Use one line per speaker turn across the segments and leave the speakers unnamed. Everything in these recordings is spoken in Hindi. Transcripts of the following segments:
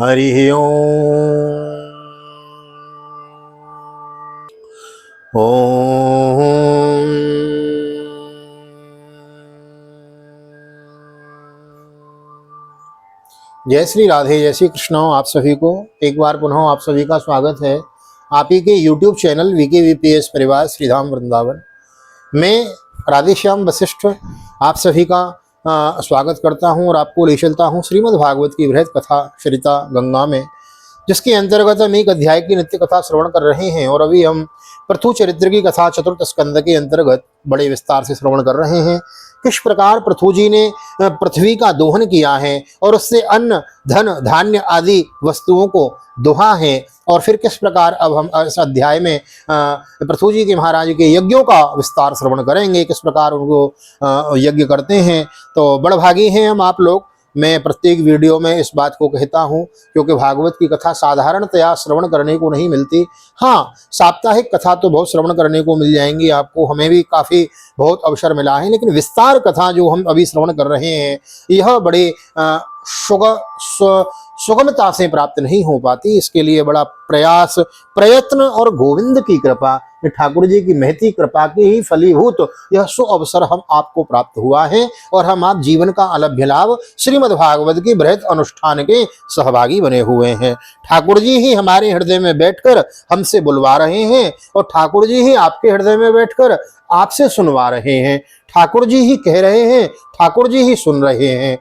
हरि ओम। ओम। जय श्री राधे, जय श्री कृष्ण। आप सभी को एक बार पुनः आप सभी का स्वागत है आप ही के YouTube चैनल VKVPS परिवार श्रीधाम वृंदावन में। राधेश्याम वशिष्ठ आप सभी का स्वागत करता हूं और आपको ले चलता हूं श्रीमद् भागवत की बृहद कथा श्रिता गंगा में, जिसके अंतर्गत हम एक अध्याय की नित्य कथा श्रवण कर रहे हैं। और अभी हम पृथु चरित्र की कथा चतुर्थ स्कंद के अंतर्गत बड़े विस्तार से श्रवण कर रहे हैं। किस प्रकार पृथु जी ने पृथ्वी का दोहन किया है और उससे अन्न धन धान्य आदि वस्तुओं को दोहा है, और फिर किस प्रकार अब हम इस अध्याय में पृथु जी के महाराज के यज्ञों का विस्तार श्रवण करेंगे, किस प्रकार उनको यज्ञ करते हैं। तो बड़भागी हैं हम आप लोग। मैं प्रत्येक वीडियो में इस बात को कहता हूँ, क्योंकि भागवत की कथा साधारणतया श्रवण करने को नहीं मिलती। हाँ, साप्ताहिक कथा तो बहुत श्रवण करने को मिल जाएंगी आपको, हमें भी काफ़ी बहुत अवसर मिला है, लेकिन विस्तार कथा जो हम अभी श्रवण कर रहे हैं यह बड़े सुगमता से प्राप्त नहीं हो पाती। इसके लिए बड़ा प्रयास प्रयत्न और गोविंद की कृपा, ठाकुर जी की महती कृपा के ही फलीभूत यह सुअवसर हम आपको प्राप्त हुआ है, और हम आप जीवन का अलभ्य लाभ श्रीमद् भागवत के बृहद अनुष्ठान के सहभागी बने हुए हैं। ठाकुर जी ही हमारे हृदय में बैठकर हमसे बुलवा रहे हैं, और ठाकुर जी ही आपके हृदय में बैठकर आपसे सुनवा रहे हैं। ठाकुर जी ही कह रहे हैं, ठाकुर जी ही सुन रहे हैं।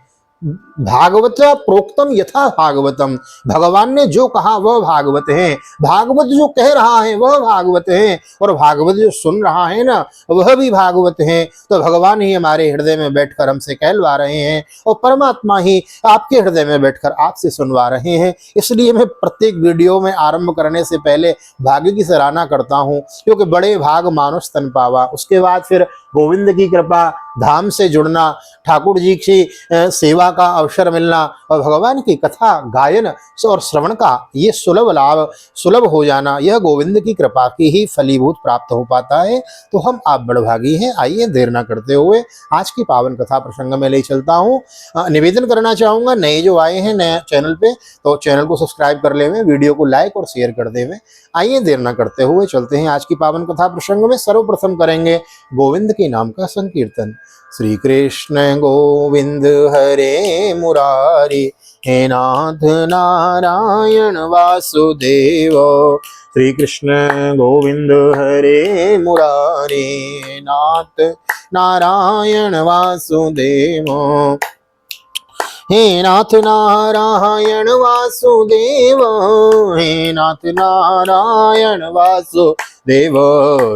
भागवत प्रोक्तम यथा भागवतम, भगवान ने जो कहा वह भागवत है, भागवत जो कह रहा है वह भागवत है, और भागवत जो सुन रहा है ना वह भी भागवत है। तो भगवान ही हमारे हृदय में बैठकर हमसे कहलवा रहे हैं, और परमात्मा ही आपके हृदय में बैठकर आपसे सुनवा रहे हैं। इसलिए मैं प्रत्येक वीडियो में आरंभ करने से पहले भाग्य की सराहना करता हूँ, क्योंकि बड़े भाग मानुष तन पावा। उसके बाद फिर गोविंद की कृपा, धाम से जुड़ना, ठाकुर जी की सेवा का अवसर मिलना, और भगवान की कथा गायन और श्रवण का ये सुलभ लाभ सुलभ हो जाना, यह गोविंद की कृपा की ही फलीभूत प्राप्त हो पाता है। तो हम आप बड़भागी हैं। आइए देर ना करते हुए आज की पावन कथा प्रसंग में ले चलता हूँ। निवेदन करना चाहूँगा, नए जो आए हैं नए चैनल पे, तो चैनल को सब्सक्राइब कर लेवे, वीडियो को लाइक और शेयर कर देवे। आइए देर ना करते हुए चलते हैं आज की पावन कथा प्रसंग में। सर्वप्रथम करेंगे गोविंद के नाम का संकीर्तन। श्री कृष्ण गोविंद हरे मुरारी, हे नाथ नारायण वासुदेव। श्री कृष्ण गोविंद हरे मुरारी, नाथ नारायण वासुदेव। हे नाथ नारायण वासुदेव, हे नाथ नारायण वासुदेव।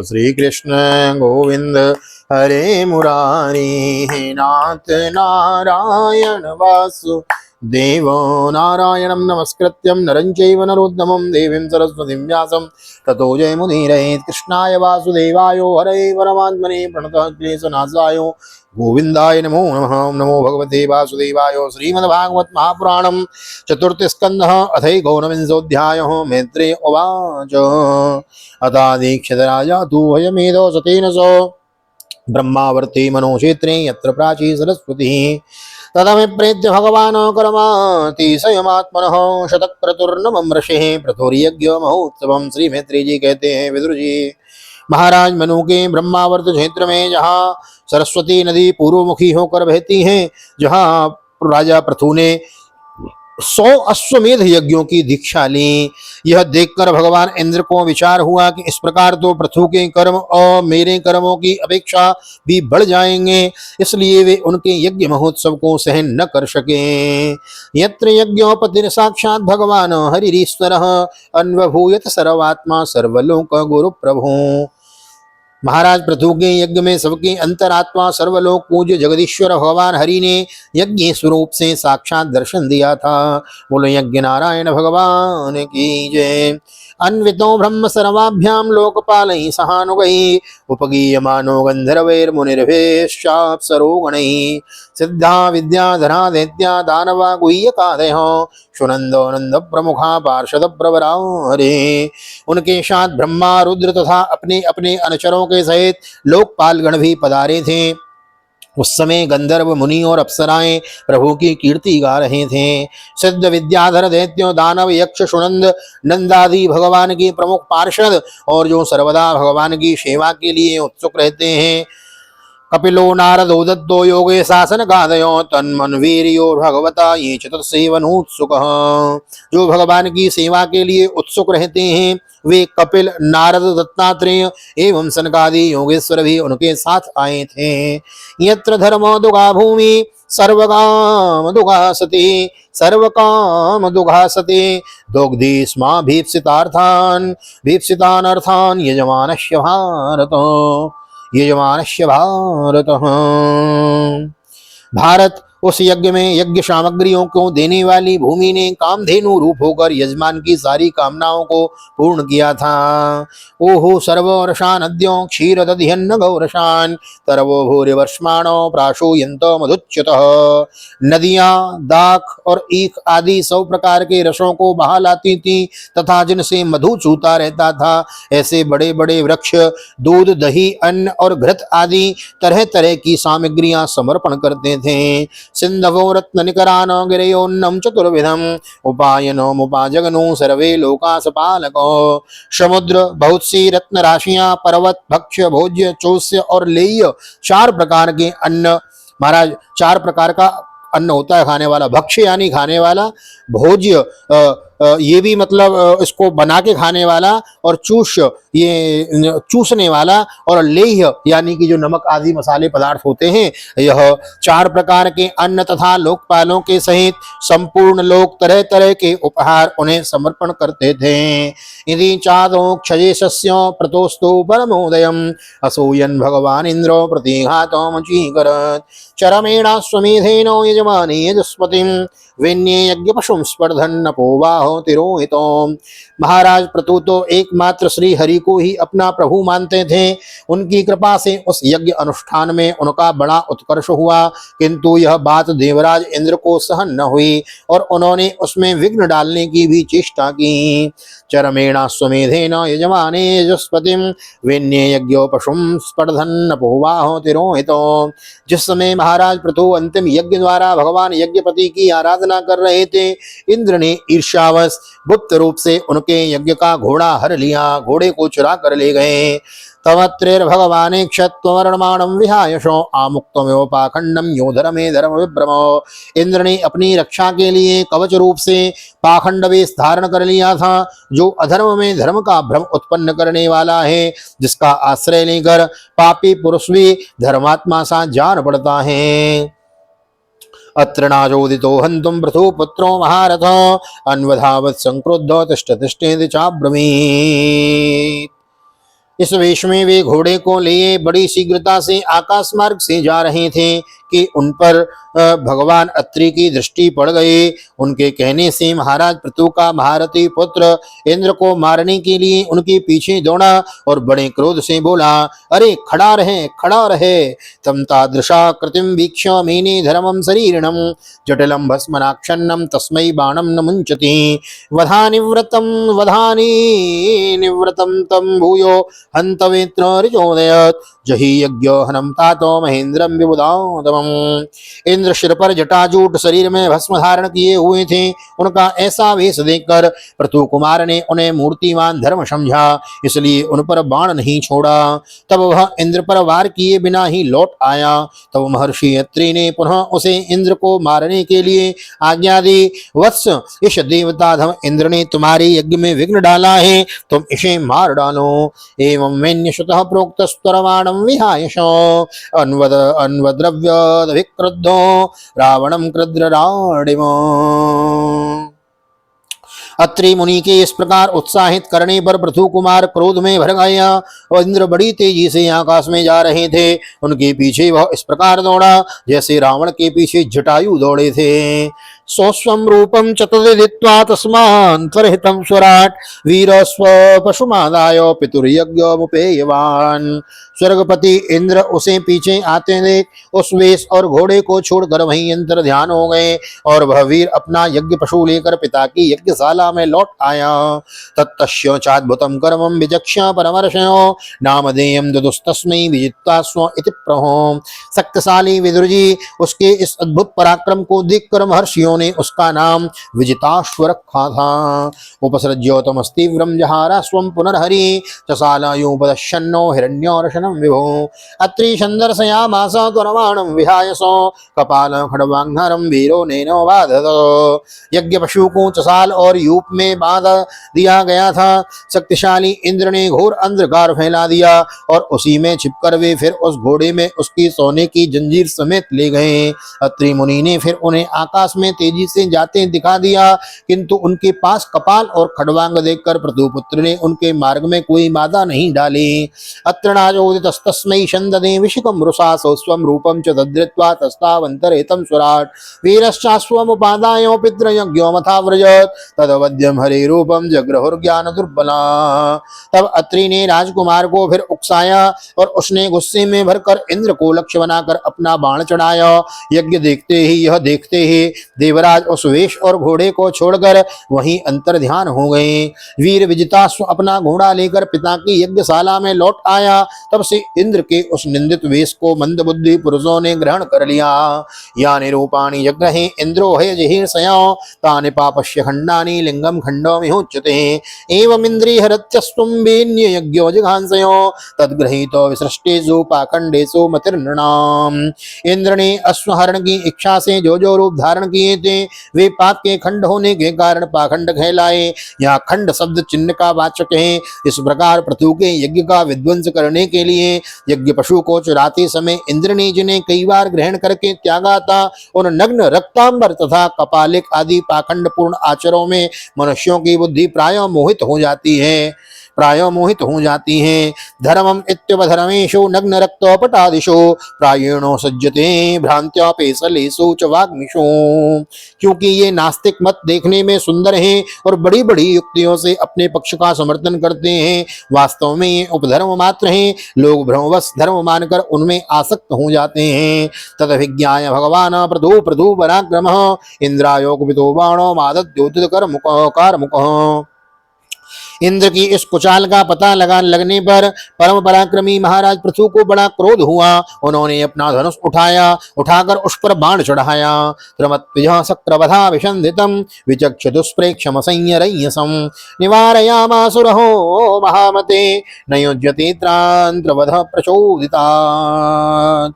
श्री कृष्ण गोविंद हरे मुरारी, हे नाथ नारायण वासुदेव। नारायणं नमस्कृत्यं नरं चैव नरोत्तमं देवीं सरस्वतीं व्यासं ततो जयमुदीरयेत्। कृष्णाय वासुदेवाय हरे परमात्मने प्रणतक्लेशनाशाय गोविंदाय नमो नमः। नमो भगवते वासुदेवाय। श्रीमद्भागवत महापुराणं चतुर्थ स्कंदः अथैकोनविंशोऽध्यायः। मैत्रेय उवाच। अतादीक्षित राजा तु भयमेधो सतेन सो ब्रह्मावर्ते मनोक्षेत्रे यत्र प्राची सरस्वती। तदभिप्रेत्य भगवान् कर्मातिशयमात्मनः शतक्रतुर्नममृषिः प्रथुर्यज्ञ महोत्सवम्। श्री मैत्री जी कहते हैं, विदुर जी महाराज मनु के ब्रह्मावर्त क्षेत्र में जहाँ सरस्वती नदी पूर्वमुखी होकर बहती हैं, जहाँ राजा पृथु ने 100 अश्वमेध यज्ञों की दीक्षा ली, यह देखकर भगवान इंद्र को विचार हुआ कि इस प्रकार तो पृथु के कर्म और मेरे कर्मों की अपेक्षा भी बढ़ जाएंगे, इसलिए वे उनके यज्ञ महोत्सव को सहन न कर सके। यत्र यज्ञोपतिर साक्षात भगवान हरिरीश्वरः अन्वभूयत सर्वात्मा सर्वलोक गुरु प्रभु। महाराज पृथु के यज्ञ में सबके अंतरात्मा सर्वलोक पूज्य जगदीश्वर भगवान हरि ने यज्ञ स्वरूप से साक्षात दर्शन दिया था। बोलो यज्ञ नारायण भगवान की जय। अन्वितो ब्रह्म सर्वाभ्याम लोकपालै सहानुगै, उपगीयमानो गंधर्वैर्मुनिर्भेश्चाप्सरो गणैः। सिद्धा विद्याधरा दैत्या दानवा गुह्यकादयः, सुनंदो नंद प्रमुखा पार्षद प्रवरा हरे। उनके साथ ब्रह्मा रुद्र तथा अपने अपने अनुचरों के सहित लोकपाल गण भी पधारे थे। उस समय गंधर्व मुनि और अप्सराएं प्रभु की कीर्ति गा रहे थे। सिद्ध विद्याधर दैत्यो दानव यक्ष सुनंद नंदादि भगवान के प्रमुख पार्षद और जो सर्वदा भगवान की सेवा के लिए उत्सुक रहते हैं, कपिलो नारदो दत्तो योगे शासन गादयो तन्मन्वीर्यो भगवता ये चतुर्सेवनोत्सुक। जो भगवान की सेवा के लिए उत्सुक रहते हैं वे कपिल, नारद, दत्तात्रेय एवं सनकादि योगेश्वर भी उनके साथ आए थे। यत्र धर्मो दुगा भूमि सर्वकाम दुगासते सर्वकाम दुगासते दुग्धि स्मा भीप्सितान अर्थान यजमानस्य भारत यजमानस्य भारत। भारत उस यज्ञ में यज्ञ सामग्रियों को देने वाली भूमि ने कामधेनु रूप होकर यजमान की सारी कामनाओं को पूर्ण किया था। ओहो सर्ववर्षान नद्यों क्षीर दध्यन्न गौरशान तरवो भूरि वर्ष्माणो प्राशूयन्त मधुच्युतः। नदियां दाख और ईख आदि 100 प्रकार के रसों को बहा लाती थी तथा जिनसे मधु चूता रहता था, ऐसे बड़े बड़े वृक्ष दूध, दही, अन्न और घृत आदि तरह तरह की सामग्रियां समर्पण करते थे। सिंधवो रत्न निकरानो गिरयोन्नम चतुर्विधम उपायनो मुपाजगनो सर्वे लोकासपालको। समुद्र, बहुत सी रत्न राशियां, पर्वत, भक्ष्य, भोज्य, चोष्य और लेह्य 4 प्रकार के अन्न। महाराज 4 प्रकार का अन्न होता है खाने वाला। भक्ष्य यानी खाने वाला, भोज्य ये भी मतलब इसको बना के खाने वाला, और चूष्य ये चूसने वाला, और लेह्य यानी कि जो नमक आदि मसाले पदार्थ होते हैं। यह 4 प्रकार के अन्न तथा लोकपालों के सहित संपूर्ण लोक तरह तरह के उपहार उन्हें समर्पण करते थे। यदि चादो क्षयेशस्यो प्रतोस्तु परमोदयम असूयन भगवान इंद्रो प्रतिघातो मचीकरत् चरमेणा स्वमेधेनो यजमाने यजस्पतिम वेन्ये यज्ञ पशुम स्पर्धन पोवाहो तिरोहितो। महाराज प्रतु तो एकमात्र श्री हरि को ही अपना प्रभु मानते थे। उनकी कृपा से उस यज्ञ अनुष्ठान में उनका बड़ा उत्कर्ष हुआ, किंतु यह बात देवराज इंद्र को सहन न हुई और उन्होंने उसमें विघ्न डालने की भी चेष्टा की। चरमेणा स्वमेधेन यजमाने यजस्पतिम वेन्ये यज्ञो पशुम स्पर्धन पोवाहो तिरोहितो। जिस समय महाराज प्रतु अंतिम यज्ञ द्वारा भगवान यज्ञपति की आराधना कर रहे थे, इंद्र ने ईर्ष्यावश गुप्त रूप से उनके यज्ञ का घोड़ा हर लिया, घोड़े को चुरा कर ले गए। तवत्रेर्भगवाने क्षत्ववर्णमाणं विहायशो आमुक्तमेव पाखंडम योधरमे धर्म विभ्रमो। इंद्र ने अपनी रक्षा के लिए कवच रूप से पाखंड वेश धारण कर लिया था, जो अधर्म में धर्म का भ्रम उत्पन्न करने वाला है, जिसका आश्रय लेकर पापी पुरुष भी धर्मात्मा सा जान पड़ता है। अत्र नाजोदितो हन्तुं पृथु पुत्रो महारथ अन्वधावत् संक्रुद्धो तिष्ठ तिष्ठेति चाब्रवीत्। इस वेश में वे घोड़े को लिए बड़ी शीघ्रता से आकाश मार्ग से जा रहे थे कि उन पर भगवान अत्रि की दृष्टि पड़ गई। उनके कहने से महाराज पृथु का महारथी पुत्र इंद्र को मारने के लिए उनके पीछे दौड़ा और बड़े क्रोध से बोला, अरे खड़ा रहे खड़ा रहे। तम तादृशा कृतिम वीक्ष्य मेने धर्मम शरीरणम जटिलम भस्मनाक्षन्नम तस्मै बाणम न मुंचति। वधानि निवृतम तम भूयो हन्तवेत्र ऋचोदयत् जहि यज्ञ हनम तातो महेंद्रम विबुधातमम्। इंद्र सिर पर जटाजूट, शरीर में भस्म धारण किए हुए थे। उनका ऐसा वेश देखकर पृथु कुमार ने उन्हें मूर्तिमान धर्म समझा, इसलिए उन पर बाण नहीं छोड़ा। तब वह इंद्र पर वार किए बिना ही लौट आया। तब महर्षि अत्रि ने पुनः उसे इंद्र को मारने के लिए आज्ञा दी। वत्स, इस देवताधम इंद्र ने तुम्हारे यज्ञ में विघ्न डाला है, तुम इसे मार डालो। एवं वैन्यशतः प्रोक्तस्तरवाणं विहायशो अन्वद्रव्यदभिक्रुद्धो रावणं कृद्रराडिमो। अत्रि मुनि के इस प्रकार उत्साहित करने पर पृथु कुमार क्रोध में भर गया और इंद्र बड़ी तेजी से आकाश में जा रहे थे। उनके पीछे वह इस प्रकार दौड़ा जैसे रावण के पीछे जटायु दौड़े थे। स्वस्वं रूपं च तदित्वा तस्मान् त्वरहितं स्वराट् वीरस्व पशुमादाय पितुर्यज्ञमुपेयवान्। स्वर्गपति इंद्र उसे पीछे आते देख उस वेश और घोड़े को छोड़कर वहीं अंतर ध्यान हो गए और वह वीर अपना यज्ञ पशु लेकर पिता की यज्ञशाला में लौट आया। तत्तस्य चाद्भुतं कर्मं विचक्ष्य परमर्षयो नामधेयं ददुस्तस्मै विजित्वा स्व इति प्रहो। शक्तिशाली विदुर जी उसके इस अद्भुत पराक्रम को देखकर महर्षियों ने उसका नाम विजिताश्व रखा था। उपसृज्योतमस्तीव्रं जहारा स्वं पुनर्हरि चशालायोपदश्यन्नो हिरण्योरशनं विभो। अत्रि संदर्शयामास त्वरमाणं विहायसो कपाल खड्वांघ्रं वीरो नेनोवादत। यज्ञ पशु को चसाल और यूप में बांध दिया गया था। शक्तिशाली इंद्र ने घोर अंधकार फैला दिया और उसी में छिपकर वे फिर उस घोड़े में उसकी सोने की जंजीर समेत ले गए। अत्रि मुनि ने फिर उन्हें आकाश में तेजी से जाते दिखा दिया, किंतु उनके पास कपाल और खड्वांग देखकर पृथुपुत्र ने उनके मार्ग में कोई बाधा नहीं डाली। अत्रनाजोदितस्तस्मै छन्दने विशिखं रुषासो स्वं रूपं च तद्धृत्वा तस्तावन्तरेतं स्वराट् वीरश्चाश्वमुपादाय पितृयज्ञोमथाव्रजत् तदवद्यं हरे रूपं जग्रहुर्ज्ञान दुर्बला। तब अत्रि ने राजकुमार को फिर उकसाया और उसने गुस्से में भरकर इंद्र को लक्ष्य बनाकर अपना बाण चढ़ाया। यज्ञ देखते ही देवराज उस वेश और घोड़े को छोड़कर वहीं अंतर ध्यान हो गए। वीर विजिताश्व अपना घोड़ा लेकर पिता की यज्ञशाला में लौट आया। तब से इंद्र के उस निंदित वेश को मंदबुद्धि पुरुषों ने ग्रहण कर लिया। यानि रूपाणि जग्रहे इंद्रो हे जिहीर्षयो तानि पापस्य खंडानि लिंगम खंडो मिहोच्यते एवमिन्द्रियहरत्यस्त्वं वेन्य यज्ञो जिघांसयो तद्गृहीतो विसृष्टेषु पाखंडेषु मतिर्नृणाम्। इंद्र ने अश्वहरण की इच्छा से जो रूप धारण किए थे वे पाप के खंड होने के कारण पाखंड कहलाए। यहाँ खंड शब्द चिन्ह का वाचक है। इस प्रकार पृथु के यज्ञ का विध्वंस करने के लिए यज्ञ पशु को चुराते समय इंद्र ने जिन्हें कई बार ग्रहण करके त्यागा था उन नग्न रक्तांबर तथा कपालिक आदि पाखंड पूर्ण आचरों में मनुष्यों की बुद्धि प्राय मोहित हो जाती है। धर्मम इत्युपधर्मेषु नग्न रक्तोपटादिषु प्रायेणो सज्जते भ्रांत्यापेशलेषु च वाग्मिषु। क्योंकि ये नास्तिक मत देखने में सुंदर हैं और बड़ी बड़ी युक्तियों से अपने पक्ष का समर्थन करते हैं, वास्तव में ये उपधर्म मात्र हैं। लोग भ्रमवश धर्म मानकर उनमें आसक्त हो जाते हैं। तदभिज्ञाय भगवान पृथु पराक्रमः इंद्रायोगविदो बाणो मादद्योतित कारमुकः। इंद्र की इस कुचाल का पता लगने पर परम पराक्रमी महाराज पृथु को बड़ा क्रोध हुआ। उन्होंने अपना धनुष उठाकर उस पर बाण चढ़ाया। त्रमत्विजः शक्रवधा विषन्दितं विचक्ष दुष्प्रेक्षमसंयरय्यसं निवारयामासुरहो महामते न युज्यते त्रान्त्रवधः प्रचोदितात्।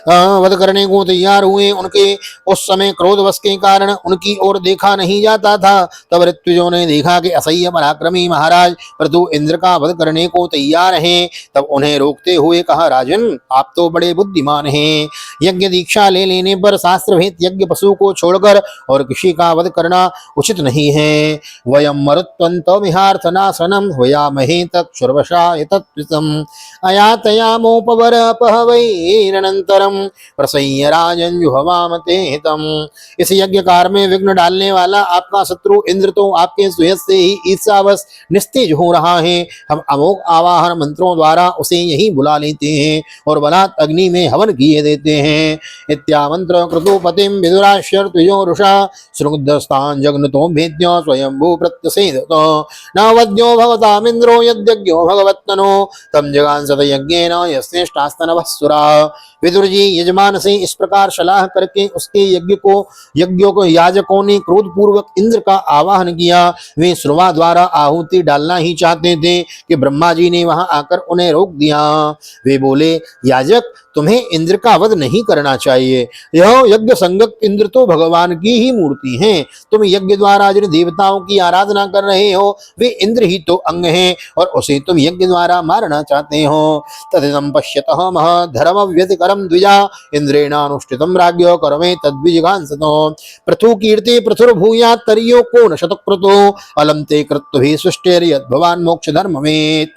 वध करने को तैयार हुए। उनके उस समय क्रोधवश के कारण उनकी ओर देखा नहीं जाता था। तब ऋत्विजों ने देखा कि असह्य पराक्रमी महाराज पृथु इंद्र का वध करने को तैयार हैं। तब उन्हें रोकते हुए कहा, राजन आप तो बड़े बुद्धिमान हैं। यज्ञ दीक्षा ले लेने पर शास्त्र भेद यज्ञ पशु को छोड़कर और किसी का वध करना उचित नहीं है। वयम मरुत्वन्तमिहार्थनाशनं वयामहे तत्सर्वशाय तत्विषम् अयातयामोपवरपहवैरनन्तरं प्रसय्य राजन जुहवाम ते हितम्। इस यज्ञ कार्य में विघ्न डालने वाला आपका शत्रु इंद्र तो आपके सुयश से ही ईर्ष्यावश निस्तेज हो रहा है। हम अमोघ आवाहन मंत्रों द्वारा उसे यहीं बुला लेते हैं और बलात् अग्नि में हवन किए देते हैं। इत्यामंत्र क्रतुपतिं विदुराश्चर्तुयो रुषा श्रुग्धस्तान् जग्नतो भेद्यो स्वयंभू प्रत्यसेदतो नावद्यो भवतामिन्द्रो यद्यज्ञो भगवत्तनो तम जगांसत यज्ञेन यस्येष्टास्तनवः सुरा। विदुर जी यजमान से इस प्रकार सलाह करके उसके यज्ञों को याजकों ने क्रोध पूर्वक इंद्र का आवाहन किया। वे श्रुवा द्वारा आहुति डालना ही चाहते थे कि ब्रह्मा जी ने वहां आकर उन्हें रोक दिया। वे बोले, याजक तुम्हें इंद्र का वध नहीं करना चाहिए। यह यज्ञ संगत इंद्र तो भगवान की ही मूर्ति हैं। तुम यज्ञ द्वारा जिन देवताओं की आराधना कर रहे हो वे इंद्र ही तो अंग हैं और उसे तुम यज्ञ द्वारा मारना चाहते हो। तदिदं पश्यतः महद्धर्म व्यतिकरं द्विजा इंद्रेणानुष्ठितं राज्ञो कर्मे तद्विजिगांसतो पृथु कीर्ति पृथुर्भूयात् तर्यो को न शतक्रतो अलम ते कृत्वभिः सृष्टेर्यद् भवान् मोक्ष धर्ममेत्।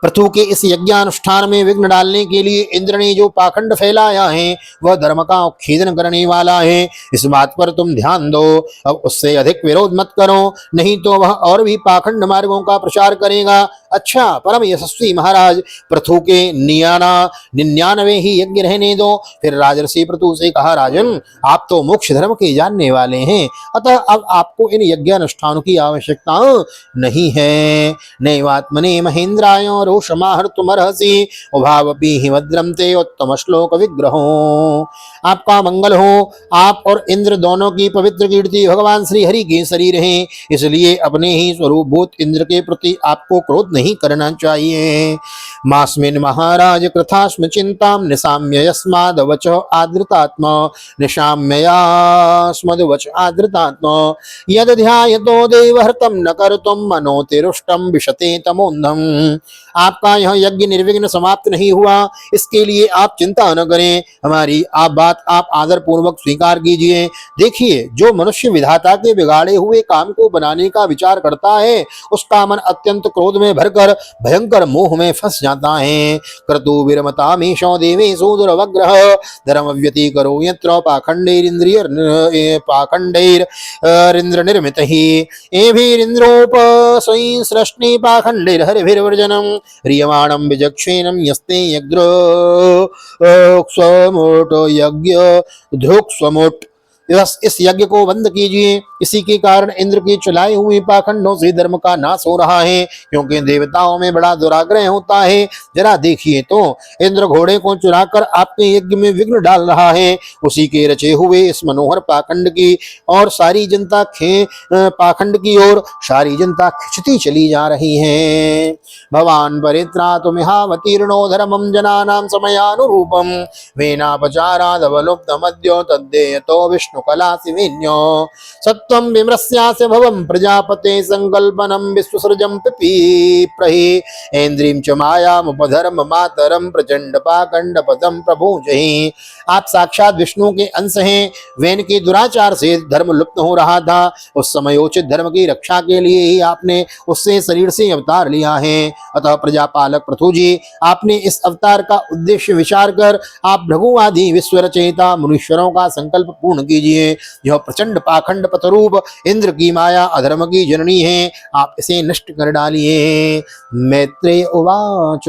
पृथु के इस यज्ञानुष्ठान में विघ्न डालने के लिए इंद्र ने जो पाखंड फैलाया है वह धर्म का उच्छेदन करने वाला है। इस बात पर तुम ध्यान दो, अब उससे अधिक विरोध मत करो, नहीं तो वह और भी पाखंड मार्गों का प्रचार करेगा। अच्छा परम यशस्वी महाराज, पृथु के 99 ही यज्ञ रहने दो। फिर राजर्षि पृथु से कहा, राजन आप तो मोक्ष धर्म के जानने वाले हैं, अतः अब आपको इन यज्ञानुष्ठानों की आवश्यकता नहीं है। नैवात्मने महेन्द्राय रोषमाहर्तुमर्हसि उभावपि हि भद्रं ते उत्तम श्लोक विग्रहो। आपका मंगल हो। आप और इंद्र दोनों की पवित्र कीर्ति भगवान श्री हरि के शरीर हैं, इसलिए अपने ही स्वरूपभूत इंद्र के प्रति आपको क्रोध नहीं करना चाहिए। मास्मिन् महाराज कृथास्म चिंतां निशाम्य यस्माद्वच आदृतात्मा निशाम्ययास्मद्वच आदृतात्मा यद ध्यायतो देवहृतं न कर्तुं मनोतिरुष्टं विशते तमोन्धम। आपका यह यज्ञ निर्विघ्न समाप्त नहीं हुआ, इसके लिए आप चिंता न करें। हमारी आप बात आप आदर पूर्वक स्वीकार कीजिए। देखिए, जो मनुष्य विधाता के बिगाड़े हुए काम को बनाने का विचार करता है उसका मन अत्यंत क्रोध में भरकर भयंकर मोह में फंस जाता है। क्रतु विरमता मीशो देवेशु दुर्वग्रह धर्म व्यतिकरो यत्र पाखंडैरिंद्र निर्मित ही एभिरिंद्रोपसंसृष्टि पाखंडैर्हरिभिर्वर्जनम् ह्रियमाणं विचक्षेणं यस्ते यज्ञ यज्ञ ध्रुक्स्वमोट। इस यज्ञ को बंद कीजिए। इसी के कारण इंद्र की चलाई हुई पाखंडों से धर्म का नाश हो रहा है, क्योंकि देवताओं में बड़ा दुराग्रह होता है। जरा देखिए तो, इंद्र घोड़े को चुराकर आपके यज्ञ में विघ्न डाल रहा है। उसी के रचे हुए इस मनोहर पाखंड की और सारी जनता पाखंड की ओर सारी जनता खिंचती चली जा रही है। भवान परित्रातुमिहावतीर्णो धर्मं जनानां समयानुरूपं वेनापचारादवलुप्तमद्यो तद्देयतो विष्णुकला शिवेन्यो सत्वं विमृस्यास्य भवं प्रजापते संकल्पनं विश्वसृजं पिपीप्रहि ऐन्द्रीं च मायामुपधर्म मातरं प्रचंड पाखंड पदं प्रभुजहि। आप साक्षात विष्णु के अंश हैं। वेन के दुराचार से धर्म लुप्त हो रहा था, उस समयोचित धर्म की रक्षा के लिए ही आपने उससे शरीर से अवतार लिया है। अतः प्रजापालक पृथु जी, आपने इस अवतार का उद्देश्य विचार कर आप भृगु आदि विश्व रचयिता मुनीश्वरों का संकल्प पूर्ण कीजिए। यह प्रचंड पाखंड पतरूप इंद्र की माया अधर्म की जननी है, आप इसे नष्ट कर डालिए। मैत्रेय उवाच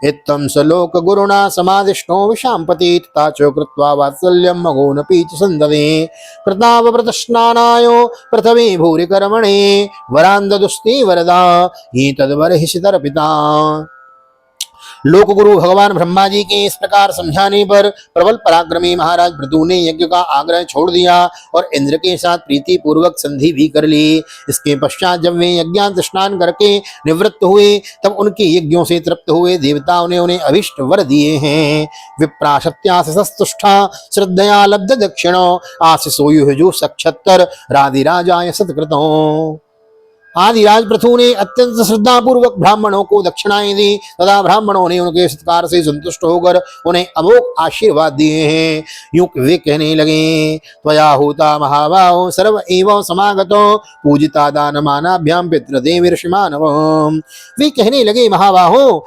इत्थं सलोक गुरुणा समादिष्टो विशाम्पति तथा च कृत्वा वात्सल्यं मघोनपि च संदवे कृतावव्रतस्नानायो प्रथमे भूरि कर्मणे वरान्ददुस्ते वरदा ये तद्वरहिषितर्पिता। लोक गुरु भगवान ब्रह्मा जी के इस प्रकार समझाने पर प्रबल पराक्रमी महाराज पृथु ने यज्ञ का आग्रह छोड़ दिया और इंद्र के साथ प्रीति पूर्वक संधि भी कर ली। इसके पश्चात जब वे यज्ञांत स्नान करके निवृत्त हुए तब उनके यज्ञों से तृप्त हुए देवताओं ने उन्हें अभिष्ट वर दिए हैं। विप्राशत्यासस्तुष्टा श्रद्धया लब्ध दक्षिणो आशीषो युजु सक्षत्तर राधिराजाय सत्कृतो। आदिराज पृथु ने अत्यंत श्रद्धा पूर्वक ब्राह्मणों को दक्षिणाएं दी तथा ब्राह्मणों ने उनके सत्कार से संतुष्ट होकर उन्हें अमोघ आशीर्वाद दिए हैं। यूं वे कहने लगे, त्वया होता महाबाहो सर्व एवं समागतो पूजिता दानमानाभ्याम पितृदेवीर्षिमानव। वे कहने लगे, महाबाहो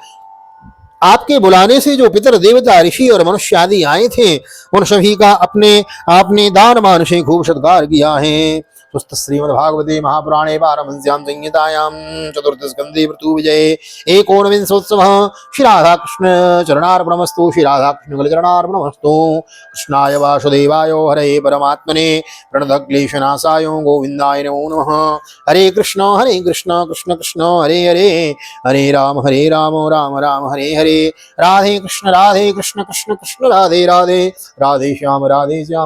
आपके बुलाने से जो पितर देवता ऋषि और मनुष्य आदि आए थे उन सभी का आपने दान मान से खूब सत्कार किया है। सुस्त श्रीमद्भागवते महापुराणे पारमहंस्यां संहितायां चतुर्थ स्कंदे पृथु विजये एकोनविंशोत्सवः। श्री राधा कृष्ण चरणार्पणमस्तु। श्री राधा कृष्ण चरणार्पणमस्तु। कृष्णाय वासुदेवाय हरे परमात्मने प्रणतक्लेशनाशाय गोविंदाय नमो नमः। हरे कृष्ण कृष्ण कृष्ण हरे हरे, हरे राम राम राम हरे हरे। राधे कृष्ण कृष्ण कृष्ण राधे राधे, राधे श्याम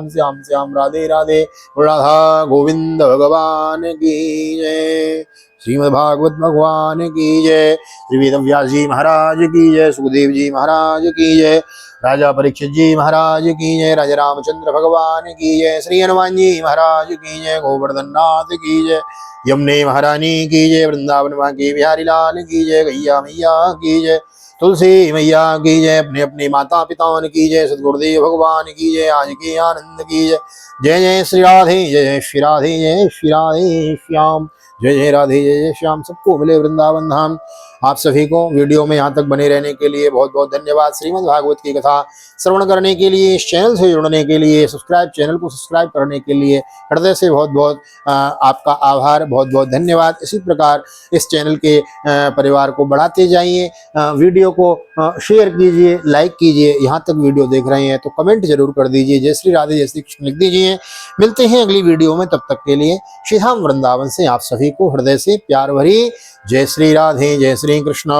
श्याम श्याम राधे राधे। राधा गोविंद भगवान की जय। श्रीमद् भागवत भगवान की जय। श्री वेदव्यास जी महाराज की जय। सुखदेव जी महाराज की जय। राजा परीक्षित जी महाराज की जय। राजा रामचंद्र भगवान की जय। श्री हनुमान जी महाराज की जय। गोवर्धन नाथ की जय। यमुने महारानी की जय। वृंदावन माँ की बिहारी लाल की जय। गैया मैया की जय। तुलसी मैया की जय। अपने अपने माता पिताओं की जय। सदगुरुदेव भगवान की जय। आज के आनंद की जय। जय जय श्री राधे, जय श्री राधे, जय श्री राधे श्याम, जय जय राधे जय जय श्याम। सबको मिले वृंदावन धाम। आप सभी को वीडियो में यहाँ तक बने रहने के लिए बहुत बहुत धन्यवाद। श्रीमद् भागवत की कथा श्रवण करने के लिए, इस चैनल से जुड़ने के लिए, चैनल को सब्सक्राइब करने के लिए हृदय से बहुत बहुत आपका आभार, बहुत बहुत धन्यवाद। इसी प्रकार इस चैनल के परिवार को बढ़ाते जाइए, वीडियो को शेयर कीजिए, लाइक कीजिए। यहाँ तक वीडियो देख रहे हैं तो कमेंट जरूर कर दीजिए, जय श्री राधे जय श्री कृष्ण लिख दीजिए। मिलते हैं अगली वीडियो में, तब तक के लिए श्री धाम वृंदावन से आप सभी को हृदय से प्यार भरी जय श्री राधे जय श्री कृष्ण।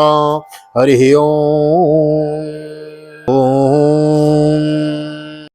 हरि ओम।